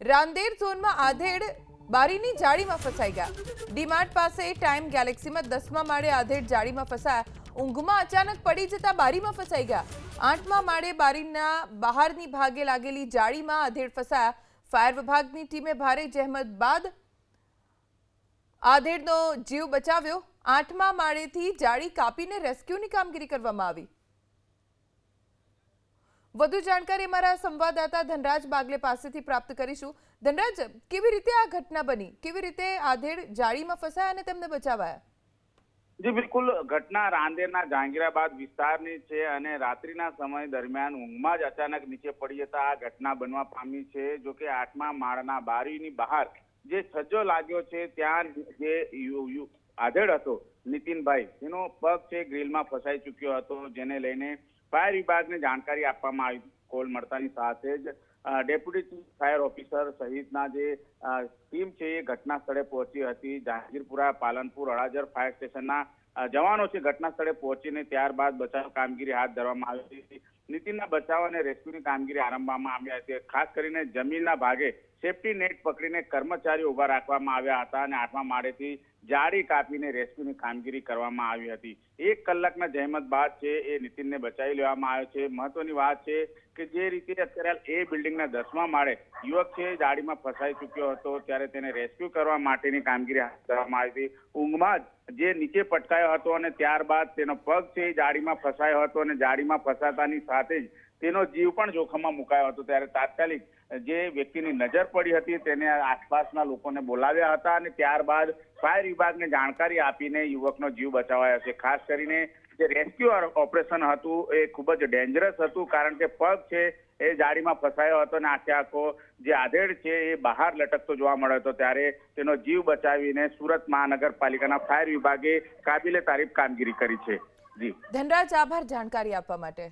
રાંદેર ઝોનમાં આધેડ બારીની જાળીમાં ફસાઈ ગયા। ડીમાર્ટ પાસે ટાઈમ ગેલેક્સીમાં 10મા માળે આધેડ જાળીમાં ફસાયા। ઊંઘમાં અચાનક પડી જતા બારીમાં ફસાઈ ગયા। 8મા માળે બારીના બહારની ભાગે લાગેલી જાળીમાં આધેડ ફસાયા। ફાયર વિભાગની ટીમે ભારે જહેમત બાદ આધેડનો જીવ બચાવ્યો। 8મા માળેથી જાળી કાપીને રેસ્ક્યુની કામગીરી કરવામાં આવી। વધુ જાણકારી અમારા સંવાદદાતા ધનરાજ બાગલે પાસેથી પ્રાપ્ત કરીશું। ધનરાજ, કેવી રીતે આ ઘટના બની? કેવી રીતે આધેડ જાળીમાં ફસાયા અને તેમને બચાવાયા? જી બિલકુલ, ઘટના રાંદેરના જહાંગીરાબાદ વિસ્તારની છે અને રાત્રિના સમય દરમિયાન ઊંઘમાં જ અચાનક નીચે પડી જતા આ ઘટના બનવા પામી છે। જો કે 8મા માળના બારીની બહાર જે છજ્જો લાગ્યો છે ત્યાં જે આધેડ હતો નીતિનભાઈ, તેનો પગ છે ગ્રીલમાં ફસાઈ ચૂક્યો હતો, જેને લઈને ફાયર વિભાગને જાણકારી આપવામાં આવી। કોલ મળતાની સાથે જ ડેપ્યુટી ચીફ ફાયર ઓફિસર સહિતના જે ટીમ છે એ ઘટના સ્થળે પહોંચી હતી। જહાંગીરપુરા, પાલનપુર, અડાજર ફાયર સ્ટેશનના જવાનો છે ઘટના સ્થળે પહોંચીને ત્યારબાદ બચાવ કામગીરી હાથ ધરવામાં આવી હતી। નીતિનના બચાવ અને રેસ્ક્યુની કામગીરી આરંભવામાં આવી હતી। ખાસ કરીને જમીનના ભાગે સેફટી નેટ પકડીને કર્મચારીઓ ઉભા રાખવામાં આવ્યા હતા અને 8મા માળેથી જાળી કાપીને રેસ્ક્યુની કામગીરી કરવામાં આવી હતી। 1 કલાકના જહેમત બાદ છે એ નીતિનને બચાવી લેવામાં આવ્યો છે। મહત્વની વાત છે કે જે રીતે અત્યારે એ બિલ્ડિંગના 10મા માળે યુવક છે જાળીમાં ફસાઈ ચૂક્યો હતો, ત્યારે તેને રેસ્ક્યુ કરવા માટેની કામગીરી હાથ ધરવામાં આવી હતી। ઊંઘમાં જ જે નીચે પટકાયો હતો અને ત્યારબાદ તેનો પગ છે એ જાળીમાં ફસાયો હતો અને જાળીમાં ફસાતાની સાથે જ તેનો જીવ પણ જોખમમાં મુકાયો હતો। ત્યારે તાત્કાલિક જે વ્યક્તિની નજર પડી હતી તેને આસપાસના લોકોને બોલાવ્યા હતા અને ત્યારબાદ ફાયર વિભાગને જાણકારી આપીને યુવકનો જીવ બચાવાયો છે। ખાસ કરીને જે રેસ્ક્યુ ઓપરેશન હતું એ ખૂબ જ ડેન્જરસ હતું, કારણ કે પગ છે એ જાળીમાં ફસાયો હતો અને આખો જે આધેડ છે એ બહાર લટકતો જોવા મળ્યો હતો। ત્યારે તેનો જીવ બચાવીને સુરત મહાનગરપાલિકાના ફાયર વિભાગે કાબિલે તારીફ કામગીરી કરી છે। જી ધનરાજ, આભાર જાણકારી આપવા માટે।